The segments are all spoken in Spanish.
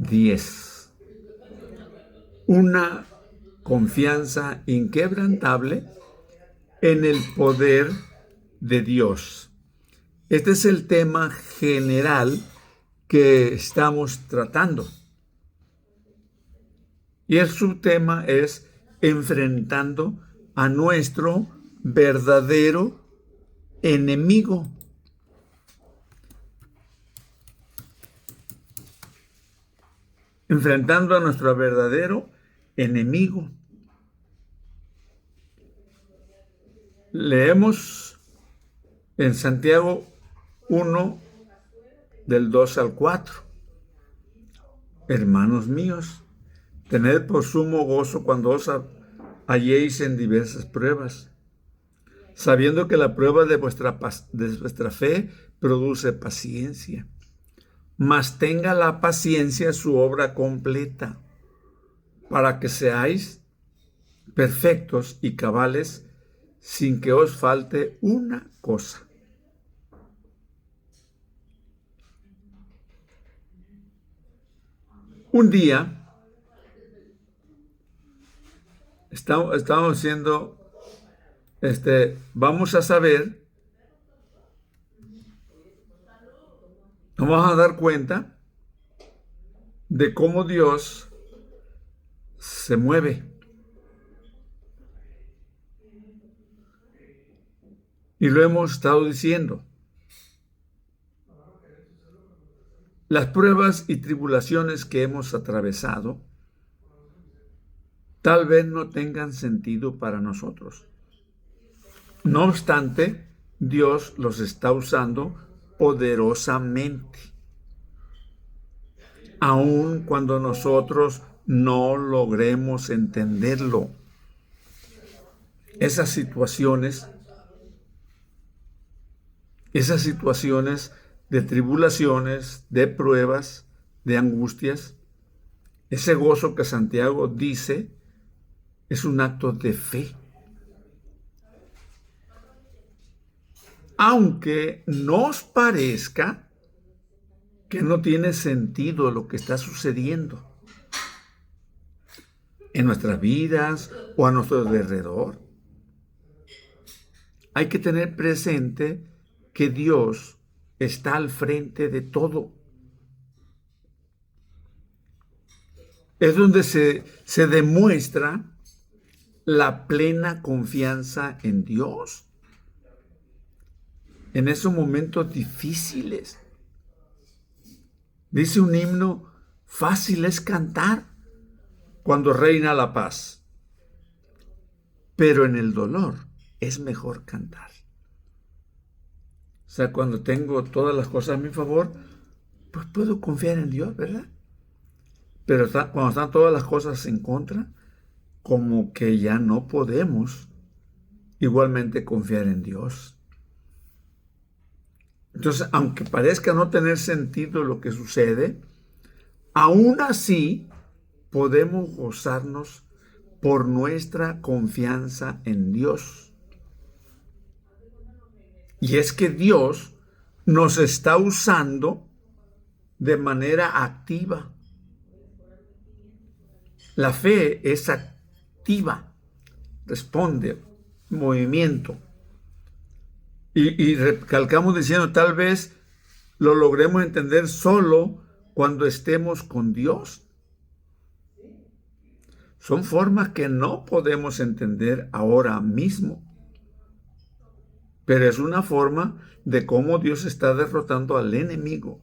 10. Una confianza inquebrantable en el poder de Dios. Este es el tema general que estamos tratando. Y el subtema es enfrentando a nuestro verdadero enemigo. Enfrentando a nuestro verdadero enemigo. Leemos en Santiago 1, del 2 al 4. Hermanos míos, tened por sumo gozo cuando os halléis en diversas pruebas, sabiendo que la prueba de vuestra fe produce paciencia. Mas tenga la paciencia su obra completa, para que seáis perfectos y cabales, sin que os falte una cosa. Un día estamos haciendo, vamos a saber, nos vamos a dar cuenta de cómo Dios se mueve. Y lo hemos estado diciendo. Las pruebas y tribulaciones que hemos atravesado tal vez no tengan sentido para nosotros. No obstante, Dios los está usando poderosamente, aun cuando nosotros no logremos entenderlo. Esas situaciones de tribulaciones, de pruebas, de angustias, ese gozo que Santiago dice es un acto de fe. Aunque nos parezca que no tiene sentido lo que está sucediendo en nuestras vidas o a nuestro alrededor, hay que tener presente que Dios está al frente de todo. Es donde se demuestra la plena confianza en Dios. En esos momentos difíciles. Dice un himno, fácil es cantar cuando reina la paz, pero en el dolor es mejor cantar. O sea, cuando tengo todas las cosas a mi favor, pues puedo confiar en Dios, ¿verdad? Pero cuando están todas las cosas en contra, como que ya no podemos igualmente confiar en Dios. Entonces, aunque parezca no tener sentido lo que sucede, aún así podemos gozarnos por nuestra confianza en Dios. Y es que Dios nos está usando de manera activa. La fe es activa, responde, movimiento. Y recalcamos diciendo, tal vez lo logremos entender solo cuando estemos con Dios. Son formas que no podemos entender ahora mismo. Pero es una forma de cómo Dios está derrotando al enemigo.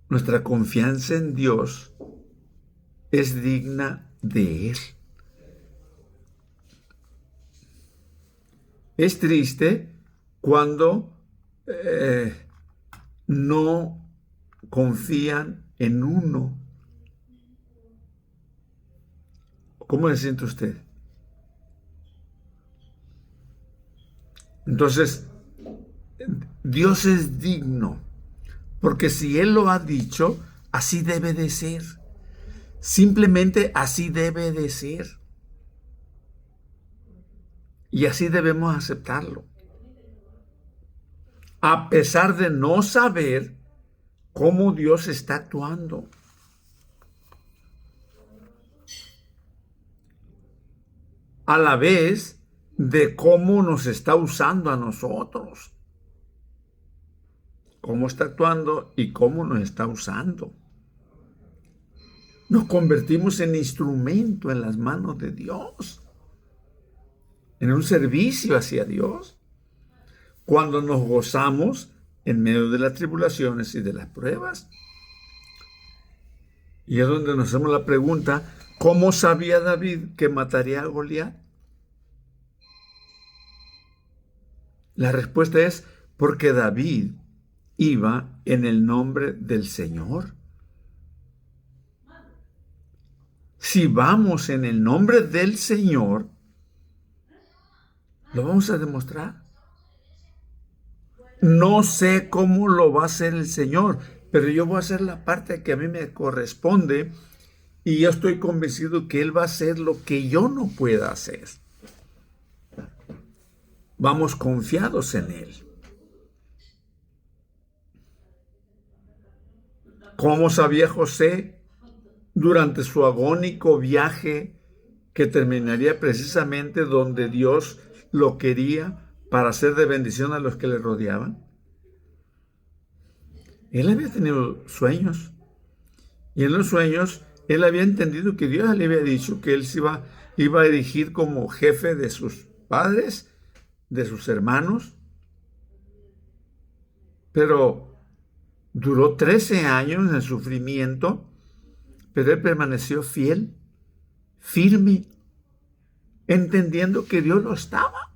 Nuestra confianza en Dios es digna de Él. Es triste cuando no confían en uno. ¿Cómo se siente usted? Entonces, Dios es digno, porque si Él lo ha dicho, así debe de ser. Simplemente así debe de ser. Y así debemos aceptarlo. A pesar de no saber cómo Dios está actuando. A la vez de cómo nos está usando a nosotros. Cómo está actuando y cómo nos está usando. Nos convertimos en instrumento en las manos de Dios. En un servicio hacia Dios. Cuando nos gozamos en medio de las tribulaciones y de las pruebas. Y es donde nos hacemos la pregunta, ¿cómo sabía David que mataría a Goliat? La respuesta es porque David iba en el nombre del Señor. Si vamos en el nombre del Señor, lo vamos a demostrar. No sé cómo lo va a hacer el Señor, pero yo voy a hacer la parte que a mí me corresponde y yo estoy convencido que Él va a hacer lo que yo no pueda hacer. Vamos confiados en Él. ¿Cómo sabía José durante su agónico viaje que terminaría precisamente donde Dios lo quería para hacer de bendición a los que le rodeaban? Él había tenido sueños y en los sueños él había entendido que Dios le había dicho que él se iba a erigir como jefe de sus padres, de sus hermanos, pero duró 13 años en el sufrimiento, pero él permaneció fiel, firme, entendiendo que Dios lo estaba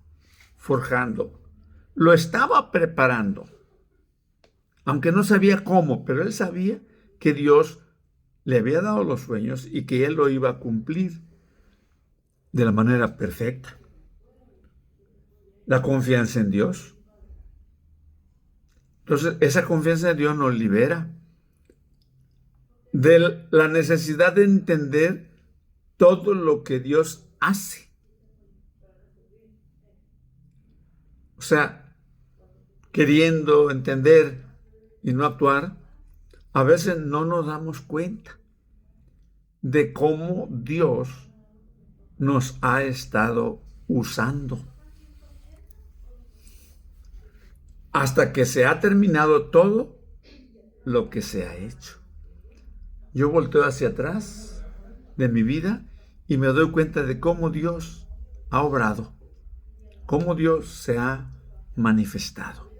forjando, lo estaba preparando. Aunque no sabía cómo, pero él sabía que Dios le había dado los sueños y que él lo iba a cumplir de la manera perfecta. La confianza en Dios. Entonces, esa confianza en Dios nos libera de la necesidad de entender todo lo que Dios hace. O sea, queriendo entender y no actuar, a veces no nos damos cuenta de cómo Dios nos ha estado usando. Hasta que se ha terminado todo lo que se ha hecho. Yo volteo hacia atrás de mi vida y me doy cuenta de cómo Dios ha obrado, cómo Dios se ha manifestado.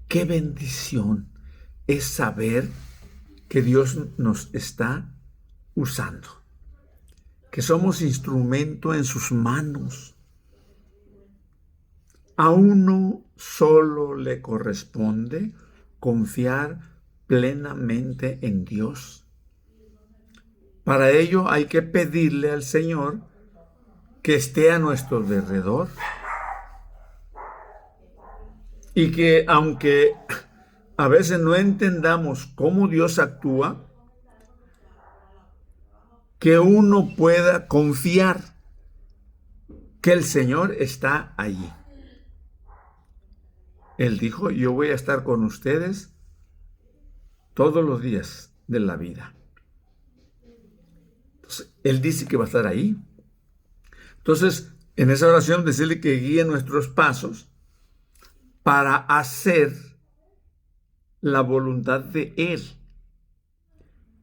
Qué bendición es saber que Dios nos está usando, que somos instrumento en sus manos. A uno solo le corresponde confiar plenamente en Dios. Para ello hay que pedirle al Señor que esté a nuestro alrededor y que aunque a veces no entendamos cómo Dios actúa, que uno pueda confiar que el Señor está allí. Él dijo, yo voy a estar con ustedes todos los días de la vida. Entonces, Él dice que va a estar ahí. Entonces, en esa oración, decirle que guíe nuestros pasos para hacer la voluntad de Él,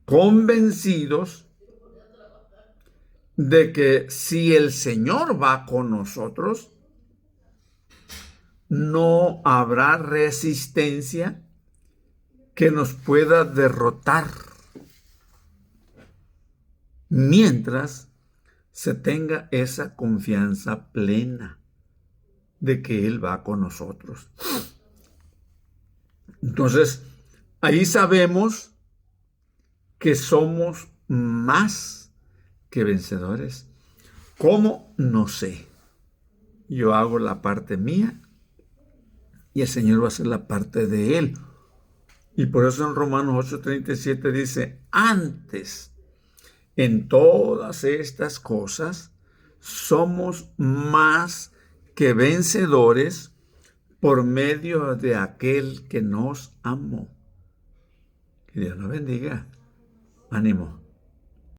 convencidos de que si el Señor va con nosotros, no habrá resistencia que nos pueda derrotar mientras se tenga esa confianza plena de que Él va con nosotros. Entonces, ahí sabemos que somos más que vencedores. ¿Cómo? No sé. Yo hago la parte mía y el Señor va a hacer la parte de Él. Y por eso en Romanos 8:37 dice, antes, en todas estas cosas, somos más que vencedores por medio de aquel que nos amó. Que Dios nos bendiga. Ánimo.